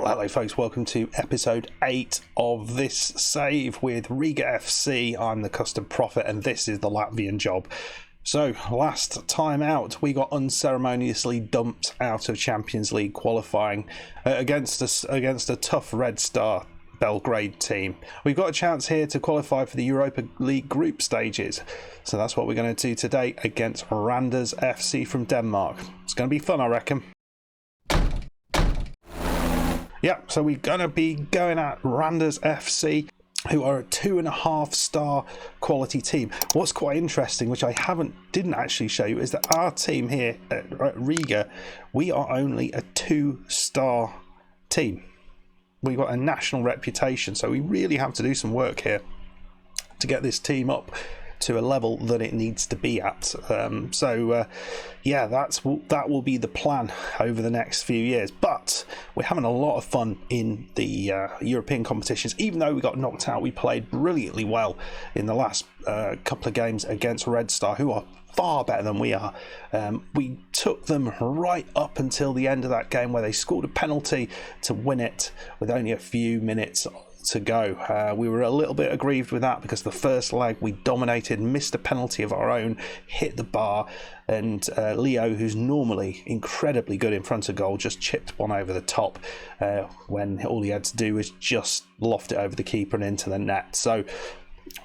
Hello folks, welcome to episode 8 of this save with Riga FC. I'm the custom prophet and this is the Latvian job. So last time out we got unceremoniously dumped out of Champions League qualifying against a tough Red Star Belgrade team. We've got a chance here to qualify for the Europa League Group Stages, so that's what we're going to do today against Randers FC from Denmark. It's going to be fun, I reckon. Yeah, so we're going to be going at Randers FC, who are a 2.5-star quality team. What's quite interesting, which I didn't actually show you, is that our team here at Riga, we are only a 2-star team. We've got a national reputation, so we really have to do some work here to get this team up to a level that it needs to be at. Yeah, that will be the plan over the next few years. But we're having a lot of fun in the European competitions. Even though we got knocked out, we played brilliantly well in the last couple of games against Red Star, who are far better than we are. We took them right up until the end of that game, where they scored a penalty to win it with only a few minutes to go. We were a little bit aggrieved with that because the first leg we dominated, missed a penalty of our own, hit the bar, and Leo, who's normally incredibly good in front of goal, just chipped one over the top when all he had to do was just loft it over the keeper and into the net. So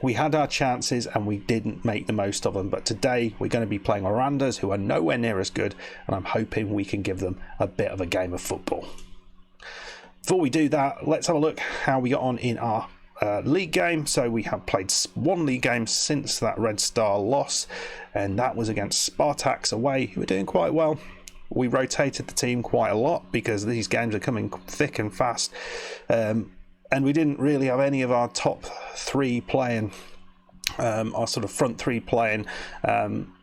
we had our chances and we didn't make the most of them. But today we're going to be playing Randers, who are nowhere near as good, and I'm hoping we can give them a bit of a game of football. Before we do that, let's have a look how we got on in our league game. So we have played one league game since that Red Star loss, and that was against Spartaks away, who were doing quite well. We rotated the team quite a lot because these games are coming thick and fast, and we didn't really have any of our top three playing, our sort of front three playing.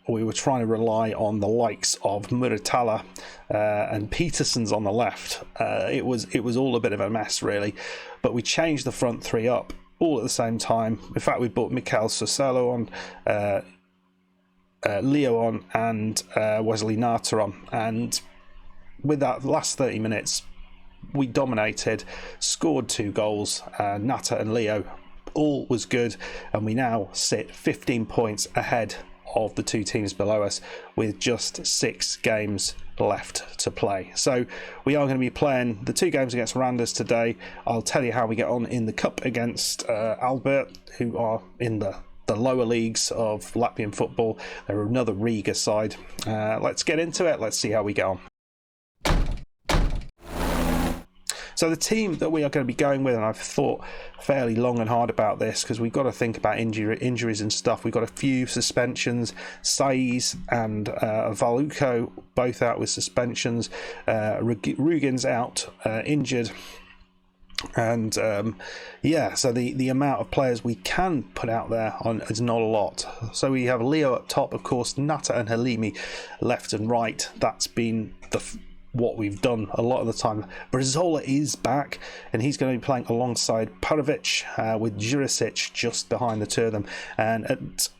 We were trying to rely on the likes of Muratala and Peterson's on the left. It was all a bit of a mess, really. But we changed the front three up all at the same time. In fact, we brought Mikael Soselo on, Leo on, and Wesley Nata on. And with that last 30 minutes, we dominated, scored 2 goals. Nata and Leo, all was good. And we now sit 15 points ahead of the 2 teams below us with just 6 games left to play. So we are going to be playing the 2 games against Randers today. I'll tell you how we get on in the cup against Albert, who are in the lower leagues of Latvian football. They're another Riga side. Let's get into it. Let's see how we get on. So the team that we are going to be going with, and I've thought fairly long and hard about this because we've got to think about injuries and stuff. We've got a few suspensions. Saiz and Valuko both out with suspensions. Rugin's out injured. And so the amount of players we can put out there on is not a lot. So we have Leo up top, of course, Nata and Halimi left and right. That's been what we've done a lot of the time. Brazola is back and he's going to be playing alongside Parovic with Jurisic just behind the 2 of them. And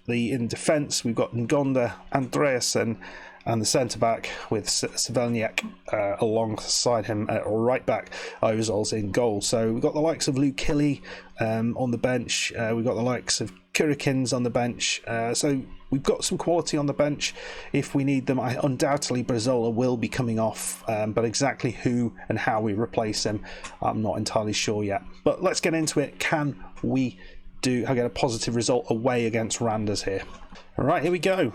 in defence we've got Ngonda, Andreasen, and the centre-back with Svelniak alongside him at right back. Ozol's in goal. So we've got the likes of Lukili on the bench. We've got the likes of Kurikins on the bench. So we've got some quality on the bench if we need them. Undoubtedly Brazola will be coming off, but exactly who and how we replace him, I'm not entirely sure yet. But let's get into it. Can we get a positive result away against Randers here? All right, here we go.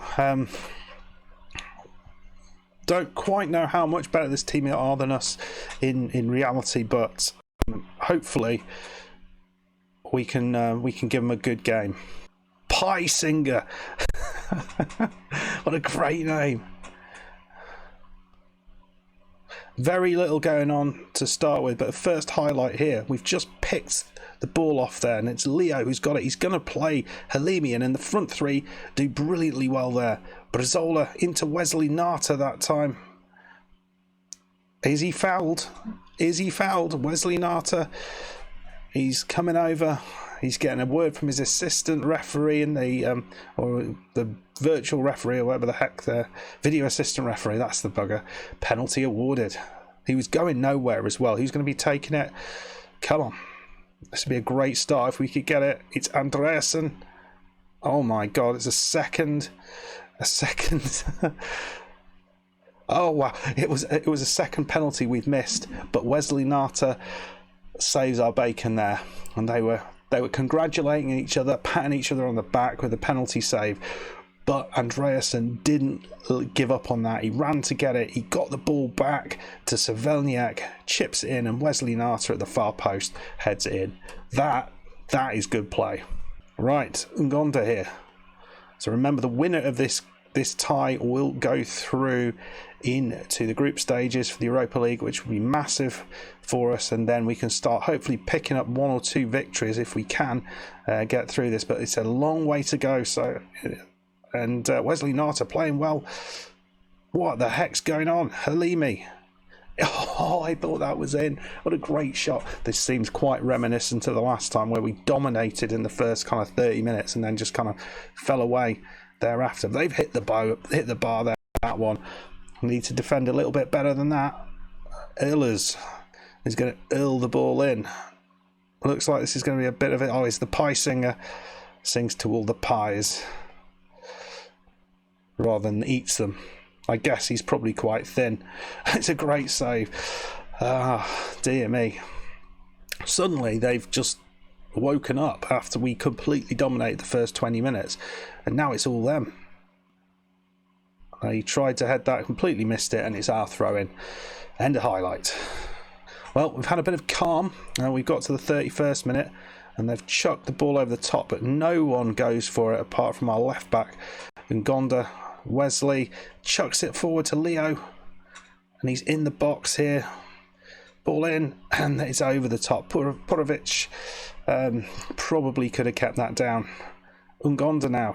Don't quite know how much better this team are than us in reality, but hopefully we can give them a good game. Pie Singer. What a great name. Very little going on to start with, but the first highlight here, we've just picked the ball off there, and it's Leo who's got it. He's going to play Halimi, and in the front 3 do brilliantly well there. Brazola into Wesley Nata that time. Is he fouled? Wesley Nata. He's coming over. He's getting a word from his assistant referee and the virtual referee or whatever the heck, the video assistant referee. That's the bugger. Penalty awarded. He was going nowhere as well. Who's going to be taking it? Come on. This would be a great start if we could get it. It's Andreasen. Oh my God, it's a second. Oh wow, it was a second penalty we've missed, but Wesley Nata saves our bacon there, and they were congratulating each other, patting each other on the back with a penalty save. But Andreasen didn't give up on that. He ran to get it. He got the ball back to Savelniak, chips it in, and Wesley Nata at the far post heads it in. That is good play. Right, Ngonda here. So remember, the winner of this tie will go through into the group stages for the Europa League, which will be massive for us, and then we can start hopefully picking up 1 or 2 victories if we can get through this. But it's a long way to go. So, and Wesley Nata playing well. What the heck's going on? Halimi. Oh, I thought that was in. What a great shot. This seems quite reminiscent of the last time where we dominated in the first kind of 30 minutes and then just kind of fell away thereafter. They've hit the bar there, that one. We need to defend a little bit better than that. Ehlers is going to earl the ball in. Looks like this is going to be a bit of it. Oh, he's the pie singer. Sings to all the pies rather than eats them. I guess he's probably quite thin. It's a great save. Ah, dear me. Suddenly they've just woken up after we completely dominated the first 20 minutes, and now it's all them. He tried to head that, completely missed it, and it's our throw-in. End of highlight. Well, we've had a bit of calm. We've got to the 31st minute, and they've chucked the ball over the top, but no one goes for it apart from our left-back, Ngonda. Wesley chucks it forward to Leo, and he's in the box here. Ball in, and it's over the top. Purovic probably could have kept that down. Ngonda now.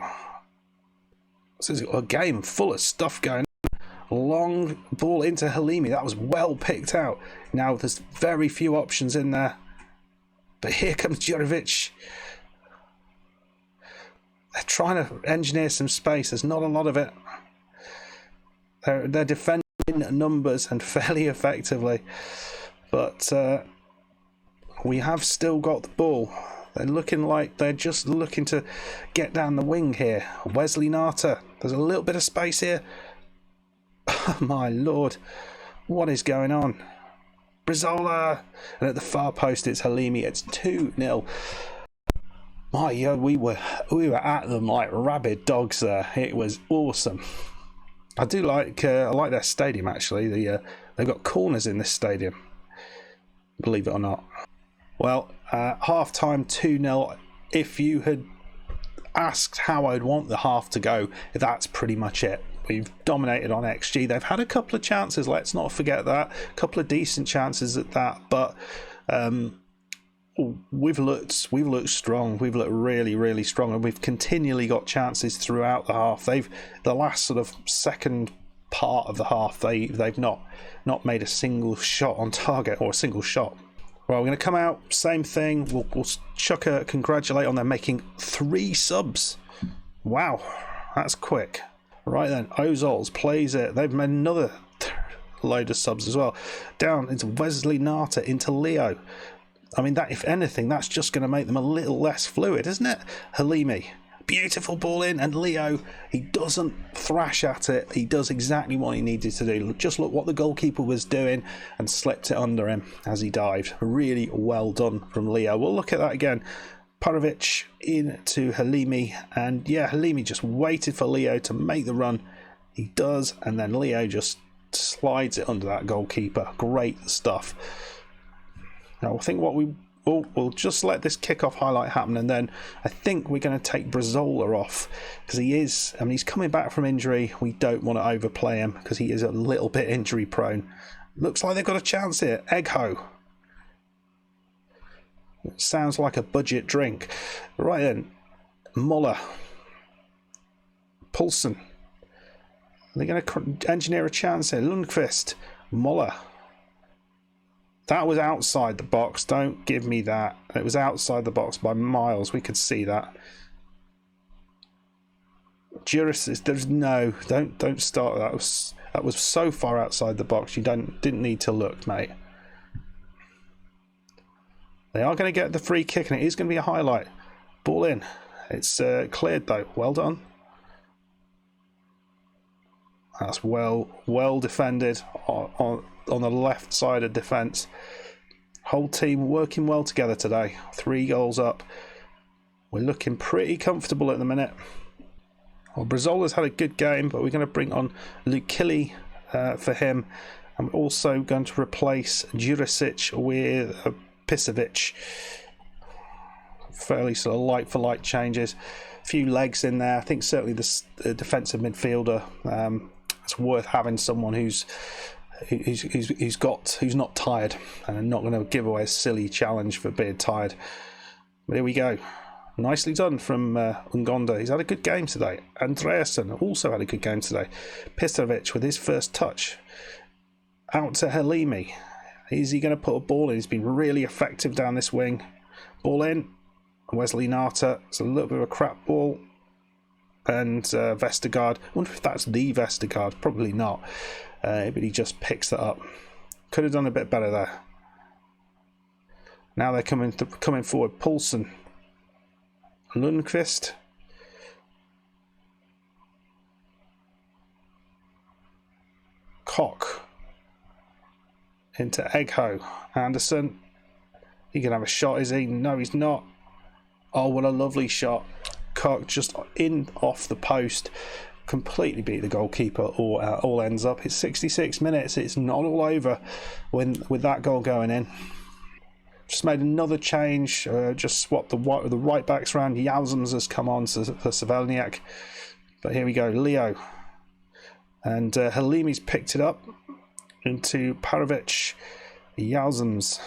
So it's a game full of stuff going on. Long ball into Halimi. That was well picked out. Now there's very few options in there. But here comes Djurovic. They're trying to engineer some space. There's not a lot of it. They're defending in numbers and fairly effectively. But we have still got the ball. They're looking like they're just looking to get down the wing here. Wesley Nata. There's a little bit of space here. Oh, my Lord. What is going on? Brizola. And at the far post, it's Halimi. It's 2-0. My God, we were at them like rabid dogs there. It was awesome. I do like I like their stadium, actually. They've got corners in this stadium, believe it or not. Well, half-time 2-0. If you had asked how I'd want the half to go, that's pretty much it. We've dominated on XG. They've had a couple of chances, let's not forget that. A couple of decent chances at that, but we've looked strong. We've looked really, really strong, and we've continually got chances throughout the half. The last sort of second part of the half, they've not made a single shot on target, or a single shot. Well, we're going to come out, same thing. We'll chuck a congratulate on them making 3 subs. Wow, that's quick. Right then, Ozols plays it. They've made another load of subs as well. Down into Wesley Nata, into Leo. I mean, that, if anything, that's just going to make them a little less fluid, isn't it? Halimi. Beautiful ball in, and Leo, he doesn't thrash at it. He does exactly what he needed to do. Just look what the goalkeeper was doing and slipped it under him as he dived. Really well done from Leo. We'll look at that again. Purovic into Halimi, and yeah, Halimi just waited for Leo to make the run. He does, and then Leo just slides it under that goalkeeper. Great stuff. Now, I think what we'll just let this kickoff highlight happen, and then I think we're going to take Brizola off, because he's coming back from injury. We don't want to overplay him because he is a little bit injury prone. Looks like they've got a chance here. Egho. It sounds like a budget drink. Right then, Muller. Poulsen. They're going to engineer a chance here. Lundqvist. Muller. That was outside the box. Don't give me that. It was outside the box by miles. We could see that. Juris, there's no. Don't start that. That was so far outside the box, you didn't need to look, mate. They are going to get the free kick, and it is going to be a highlight. Ball in. It's cleared, though. Well done. That's well defended on the left side of defence. Whole team working well together today. 3 goals up. We're looking pretty comfortable at the minute. Well, Brazzola's had a good game, but we're going to bring on Lukili for him. I'm also going to replace Jurisic with Pisovic. Fairly sort of like-for-like changes. A few legs in there. I think certainly the defensive midfielder. It's worth having someone who's not tired and not going to give away a silly challenge for being tired. But here we go. Nicely done from Ungonda. He's had a good game today. Andreasen also had a good game today. Pisovic with his first touch. Out to Halimi. Is he going to put a ball in? He's been really effective down this wing. Ball in. Wesley Nata. It's a little bit of a crap ball. And Vestergaard. I wonder if that's the Vestergaard. Probably not. But he just picks that up. Could have done a bit better there. Now they're coming forward. Poulsen. Lundqvist. Koch. Into Egho. Anderson. He can have a shot, is he? No, he's not. Oh, what a lovely shot. Koch just in off the post. Completely beat the goalkeeper. All ends up. It's 66 minutes. It's not all over with that goal going in. Just made another change. Just swapped the right backs around. Yausums has come on for Savelniak. But here we go. Leo. And Halimi's picked it up into Parovic. Yausums.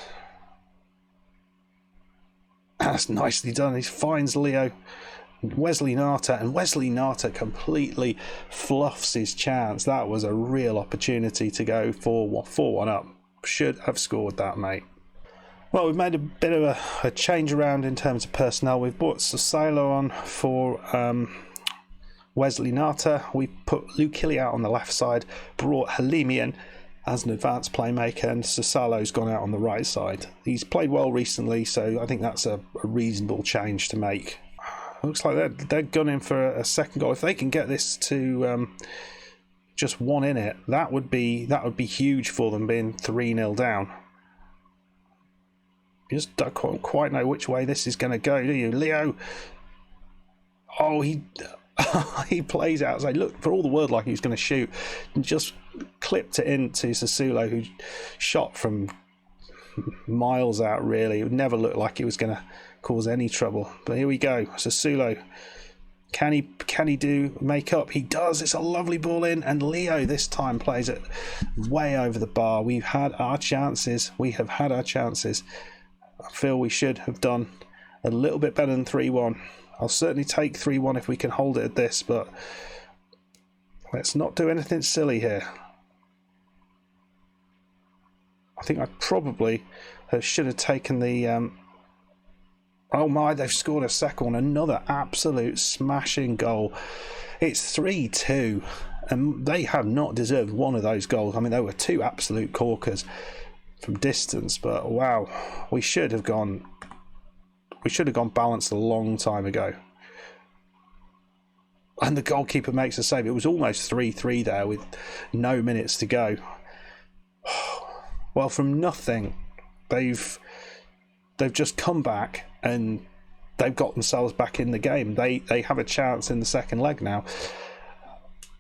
That's nicely done. He finds Leo. Wesley Nata. And Wesley Nata completely fluffs his chance. That was a real opportunity to go 4-1 up. Should have scored that, mate. Well, we've made a bit of a change around in terms of personnel. We've brought Sosilo on for Wesley Nata. We put Lukili out on the left side, brought Halimi in as an advanced playmaker, and Sosalo's gone out on the right side. He's played well recently, so I think that's a reasonable change to make. Looks like they're gunning for a second goal. If they can get this to just one in it, that would be huge for them, being 3-0 down. You just don't quite know which way this is going to go, do you? Leo. Oh, he plays outside. Look, for all the world like he was going to shoot. And just clipped it into Sassuolo, who shot from miles out, really. It would never look like it was going to cause any trouble. But here we go. Sassuolo. Can he make up? He does. It's a lovely ball in. And Leo this time plays it way over the bar. We've had our chances. We have had our chances. I feel we should have done a little bit better than 3-1. I'll certainly take 3-1 if we can hold it at this, but let's not do anything silly here. I think I probably should have taken the... Oh my, they've scored a second one. Another absolute smashing goal. It's 3-2, and they have not deserved one of those goals. I mean, they were 2 absolute corkers from distance, but wow, we should have gone balanced a long time ago. And the goalkeeper makes a save. It was almost 3-3 there with no minutes to go. Well, from nothing, they've just come back and they've got themselves back in the game. They have a chance in the second leg now,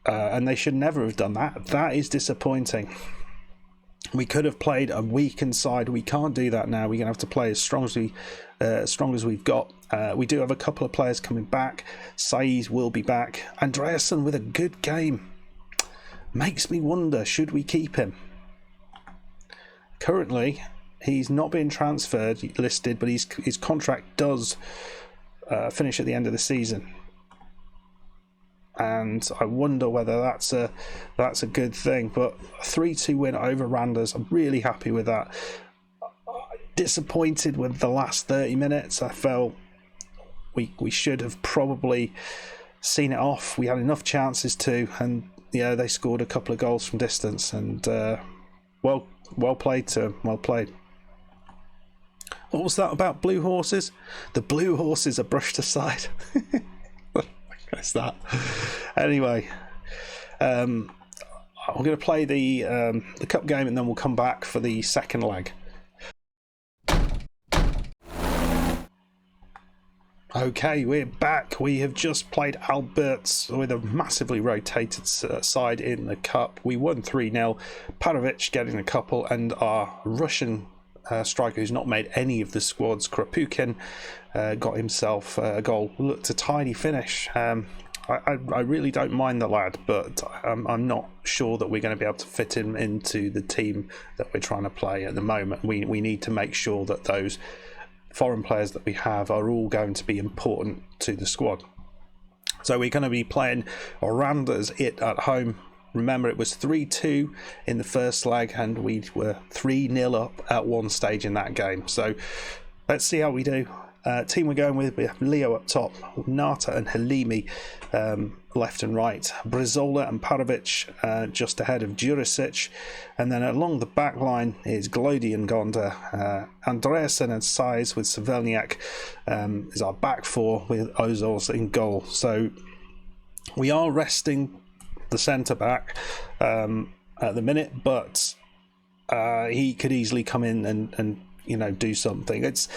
and they should never have done that. That is disappointing. We could have played a weakened side. We can't do that now. We're going to have to play as strong as we've got. We do have a couple of players coming back. Saiz will be back. Andreasen with a good game. Makes me wonder, should we keep him? Currently, he's not been transferred, listed, but his contract does finish at the end of the season. And I wonder whether that's a good thing. But a 3-2 win over Randers, I'm really happy with that. Disappointed with the last 30 minutes. I felt we should have probably seen it off. We had enough chances to, and yeah, they scored a couple of goals from distance, and well played to them. Well played. What was that about blue horses? The blue horses are brushed aside. What's that? Anyway, I'm going to play the cup game, and then we'll come back for the second leg. Okay, we're back. We have just played Alberts with a massively rotated side in the cup. We won 3-0. Parovic getting a couple, and our Russian striker who's not made any of the squads, Krapukin, got himself a goal. Looked a tidy finish. I really don't mind the lad, but I'm not sure that we're going to be able to fit him into the team that we're trying to play at the moment. We need to make sure that those foreign players that we have are all going to be important to the squad. So we're going to be playing Randers at home. Remember, it was 3-2 in the first leg, and we were 3-0 up at one stage in that game. So let's see how we do. Team we're going with, we have Leo up top, Nata and Halimi left and right, Brizola and Parovic just ahead of Jurisic, and then along the back line is Glody and Gonda, Andreasen and Saiz with Savelniak is our back four with Ozors in goal. So we are resting the centre back at the minute, but he could easily come in and do something. It's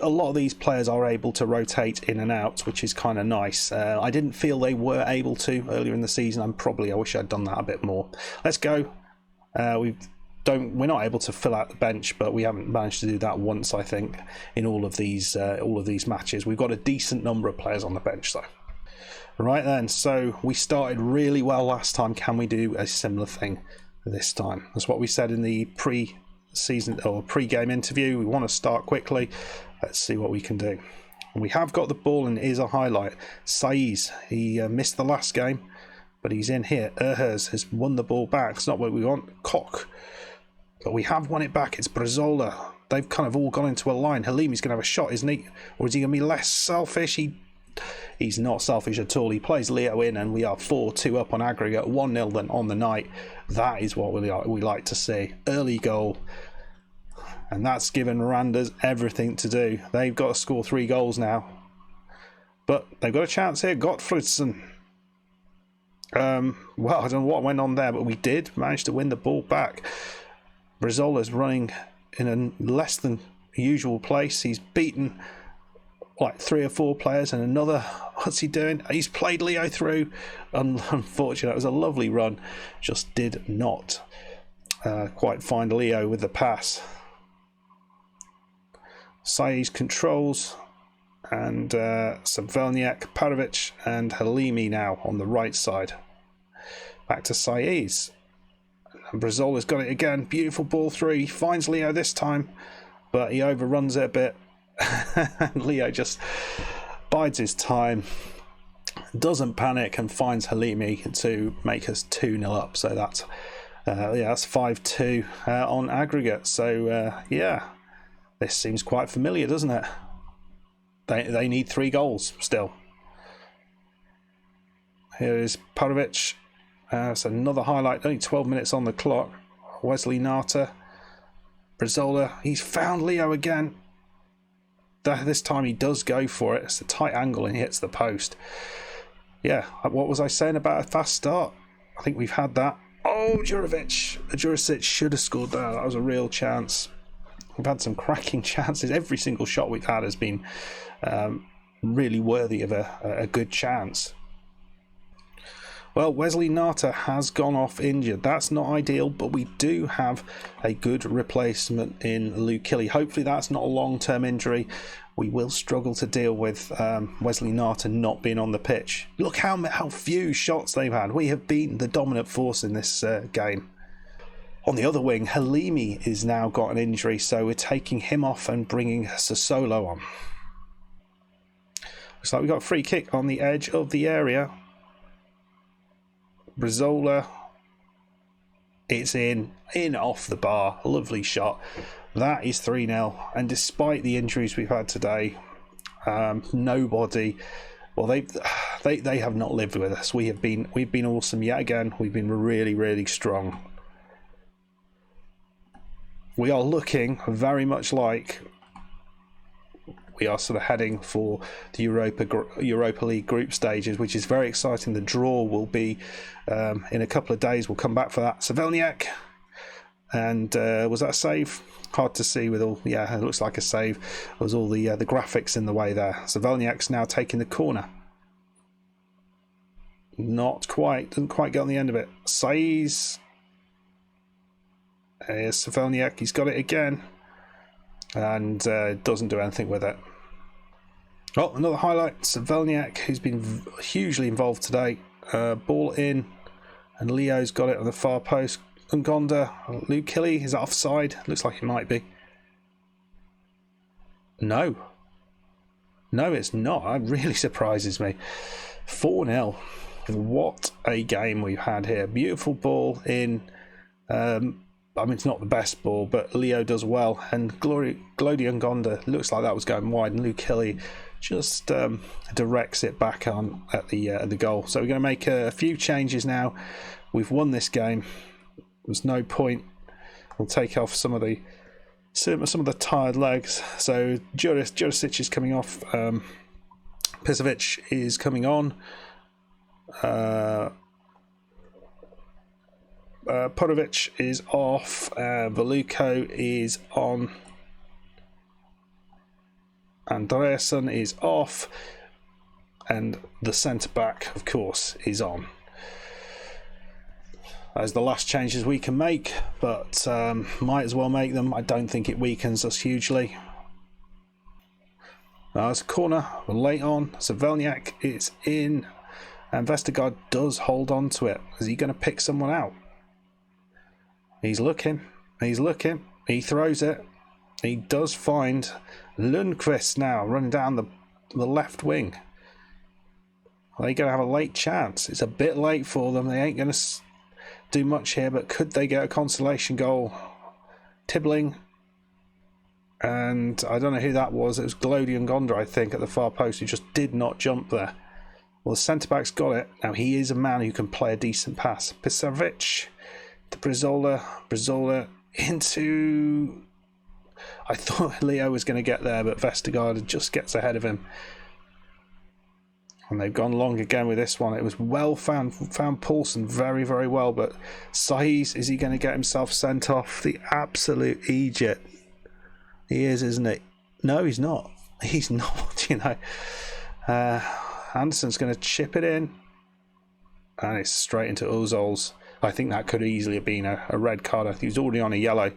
a lot of these players are able to rotate in and out, which is kind of nice. I didn't feel they were able to earlier in the season. I wish I'd done that a bit more. Let's go. We're not able to fill out the bench, but we haven't managed to do that once, I think, in all of these matches. We've got a decent number of players on the bench, though. Right then, so we started really well last time. Can we do a similar thing this time? That's what we said in the pre-season or pre-game interview. We want to start quickly. Let's see what we can do. We have got the ball, and here's a highlight. Saiz, he missed the last game, but he's in here. Erhez has won the ball back. It's not what we want. Koch. But we have won it back. It's Brizola. They've kind of all gone into a line. Halimi's going to have a shot, isn't he? Or is he going to be less selfish? He's not selfish at all. He plays Leo in, and we are 4-2 up on aggregate, 1-0 then on the night. That is what we like to see. Early goal. And that's given Randers everything to do. They've got to score 3 goals now. But they've got a chance here. Gottfriedson. Well, I don't know what went on there, but we did manage to win the ball back. Brizola's running in a less than usual place. He's beaten like 3 or 4 players, and another, what's he doing? He's played Leo through. Unfortunate. It was a lovely run. Just did not quite find Leo with the pass. Saiz controls, and Savelniak, Parovic and Halimi now on the right side. Back to Saiz. And Brizola's got it again. Beautiful ball through. He finds Leo this time, but he overruns it a bit. Leo just bides his time, doesn't panic, and finds Halimi to make us 2-0 up. So that's 5-2 on aggregate. So this seems quite familiar, doesn't it? They need 3 goals still. Here is Parovic. It's another highlight. Only 12 minutes on the clock. Wesley Nata. Brizola. He's found Leo again. This time he does go for it. It's a tight angle and he hits the post. Yeah, what was I saying about a fast start? I think we've had that. Oh, Jurisic should have scored that. That was a real chance. We've had some cracking chances. Every single shot we've had has been really worthy of a good chance. Well, Wesley Nata has gone off injured. That's not ideal, but we do have a good replacement in Luke Killy. Hopefully that's not a long-term injury. We will struggle to deal with Wesley Nata not being on the pitch. Look how few shots they've had. We have been the dominant force in this game. On the other wing, Halimi is now got an injury, so we're taking him off and bringing Sasolo on. Looks like we've got a free kick on the edge of the area. Brizola, it's in off the bar. Lovely shot. That is 3-0. And despite the injuries we've had today, nobody Well, they have not lived with us. We've been awesome yet again. We've been really, really strong. We are looking very much like we are sort of heading for the Europa League Group Stages, which is very exciting. The draw will be in a couple of days. We'll come back for that. Savelniak, and was that a save? Hard to see with all. Yeah, it looks like a save. There was all the graphics in the way there. Savelniak's now taking the corner. Not quite. Doesn't quite get on the end of it. Saiz. Here's Savelniak. He's got it again. And doesn't do anything with it. Oh, another highlight. Savelniak, who's been hugely involved today. Ball in, and Leo's got it on the far post. Ngonda, Luke Killy is offside. Looks like it might be. No, it's not. It really surprises me. 4-0. What a game we've had here. Beautiful ball in. I mean, it's not the best ball, but Leo does well. And Glody Ngonda looks like that was going wide, and Luke Killy just directs it back on at the goal. So we're going to make a few changes now. We've won this game. There's no point. We'll take off some of the tired legs. So Jurisic is coming off. Pisovic is coming on. Porovic is off. Veluko is on. Andreasen is off. And the centre back, of course, is on. Those are the last changes we can make, but might as well make them. I don't think it weakens us hugely. Now it's a corner. We're late on. Savelniak is in. And Vestergaard does hold on to it. Is he going to pick someone out? He's looking. He throws it. He does find Lundqvist now running down the left wing. Are they going to have a late chance? It's a bit late for them. They ain't going to do much here, but could they get a consolation goal? Tibbling. And I don't know who that was. It was Glody Ngonda, I think, at the far post, who just did not jump there. Well, the centre-back's got it. Now, he is a man who can play a decent pass. Pisovic to Brizola into... I thought Leo was going to get there, but Vestergaard just gets ahead of him. And they've gone long again with this one. It was well found Paulson very, very well, but Saiz, is he going to get himself sent off? The absolute Egypt. He is, isn't he? No, he's not. He's not, you know. Anderson's going to chip it in. And it's straight into Ozol's. I think that could easily have been a red card. I think he was already on a yellow.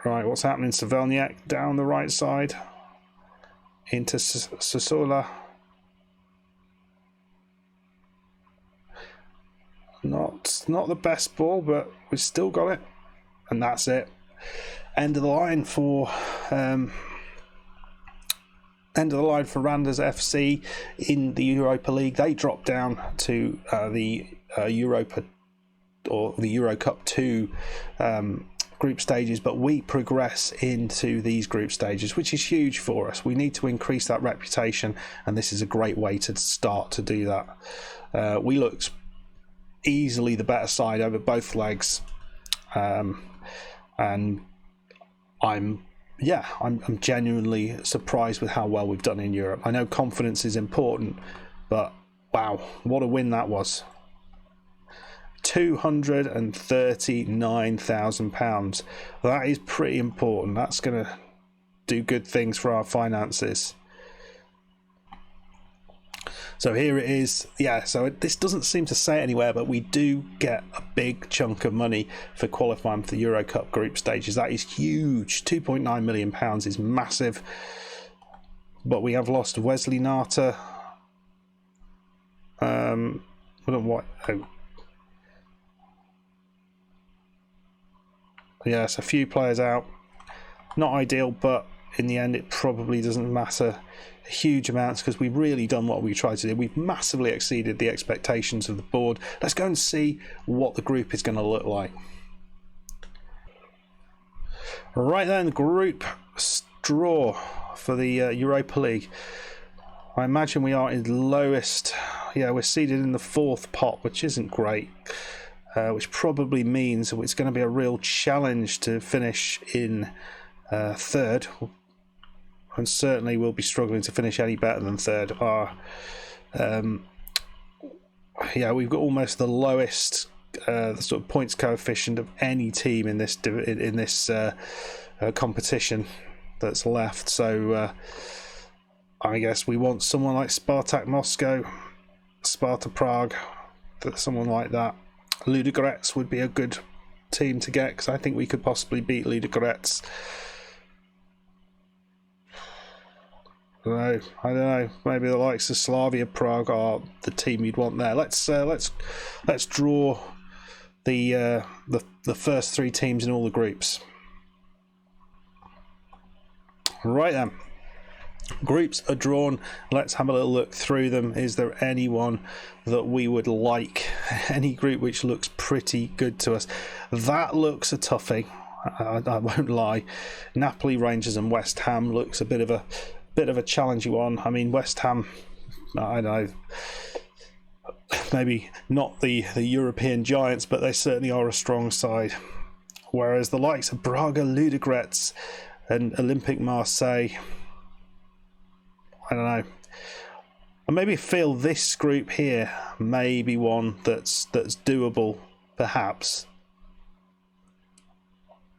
Right, what's happening? Savelniak down the right side. Into Sosola. Not the best ball, but we've still got it. And that's it. End of the line for Randers FC in the Europa League. They dropped down to the Europa or the Euro Cup 2 group stages, but we progress into these group stages, which is huge for us. We need to increase that reputation, and this is a great way to start to do that. We looked easily the better side over both legs, and I'm genuinely surprised with how well we've done in Europe. I know confidence is important, but wow, what a win that was. £239,000. That is pretty important. That's going to do good things for our finances. So here it is. Yeah, so this doesn't seem to say anywhere, but we do get a big chunk of money for qualifying for the Euro Cup group stages. That is huge. £2.9 million is massive. But we have lost Wesley Nata. Yes, a few players out. Not ideal, but in the end it probably doesn't matter huge amounts because we've really done what we tried to do. We've massively exceeded the expectations of the board. Let's go and see what the group is going to look like. Right then, group draw for the Europa League. I imagine we are in lowest. Yeah, we're seated in the 4th pot, which isn't great. Which probably means it's going to be a real challenge to finish in 3rd. And certainly we'll be struggling to finish any better than 3rd. Yeah, we've got almost the lowest sort of points coefficient of any team in this competition that's left. So I guess we want someone like Spartak Moscow, Sparta Prague, someone like that. Ludogorets would be a good team to get, because I think we could possibly beat Ludogorets. I don't know. Maybe the likes of Slavia Prague are the team you'd want there. Let's draw the first 3 teams in all the groups. Right then. Groups are drawn. Let's have a little look through them. Is there anyone that we would like? Any group which looks pretty good to us? That looks a toughie. I won't lie. Napoli, Rangers, and West Ham looks a bit of a challenging one. I mean, West Ham, I don't know, maybe not the European giants, but they certainly are a strong side. Whereas the likes of Braga, Ludogorets, and Olympique Marseille, I don't know. I maybe feel this group here may be one that's doable, perhaps.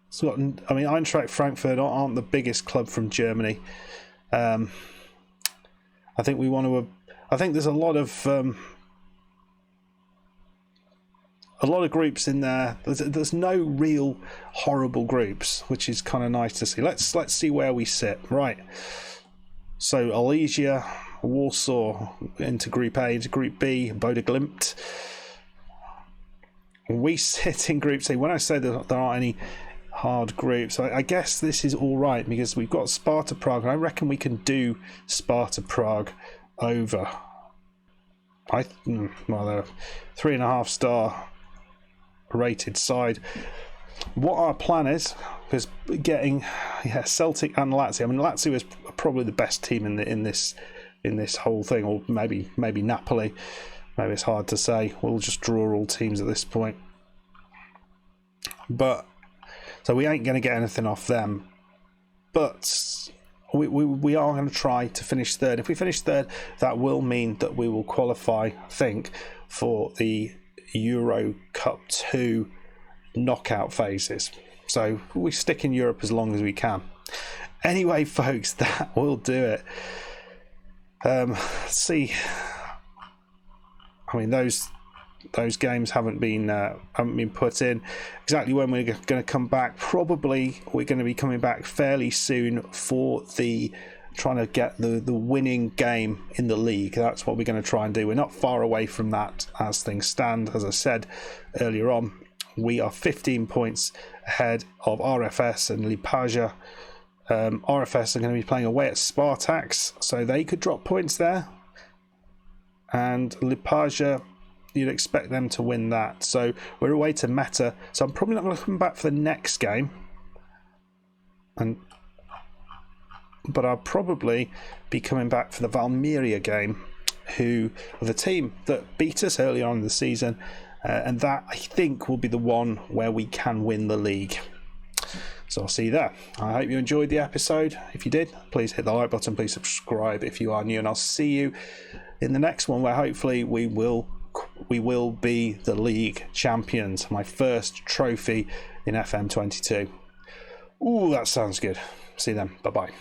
So, I mean, Eintracht Frankfurt aren't the biggest club from Germany. I think we want to. I think there's a lot of groups in there. There's no real horrible groups, which is kind of nice to see. Let's see where we sit. Right. So Alesia, Warsaw into Group A, into Group B, Bodo Glimt. We sit in Group C. When I say that there aren't any hard groups, I guess this is all right, because we've got Sparta Prague, and I reckon we can do Sparta Prague over. Well, they're a 3.5-star rated side. What our plan is getting Celtic and Lazio. I mean, Lazio is probably the best team in this whole thing, or maybe Napoli. Maybe it's hard to say. We'll just draw all teams at this point. But so we ain't going to get anything off them. But we are going to try to finish 3rd. If we finish 3rd, that will mean that we will qualify, I think, for the Euro Cup 2 knockout phases. So we stick in Europe as long as we can. Anyway, folks, that will do it. Let's see. I mean, those games haven't been put in. Exactly when we're going to come back. Probably we're going to be coming back fairly soon for trying to get the winning game in the league. That's what we're going to try and do. We're not far away from that as things stand. As I said earlier on, we are 15 points ahead of RFS and Liepāja. RFS are going to be playing away at Spartaks, so they could drop points there. And Liepāja, you'd expect them to win that. So we're away to Meta. So I'm probably not going to come back for the next game. But I'll probably be coming back for the Valmiera game, who are the team that beat us early on in the season. And that, I think, will be the one where we can win the league. So I'll see you there. I hope you enjoyed the episode. If you did, please hit the like button. Please subscribe if you are new. And I'll see you in the next one, where hopefully we will be the league champions. My first trophy in FM22. Ooh, that sounds good. See you then. Bye-bye.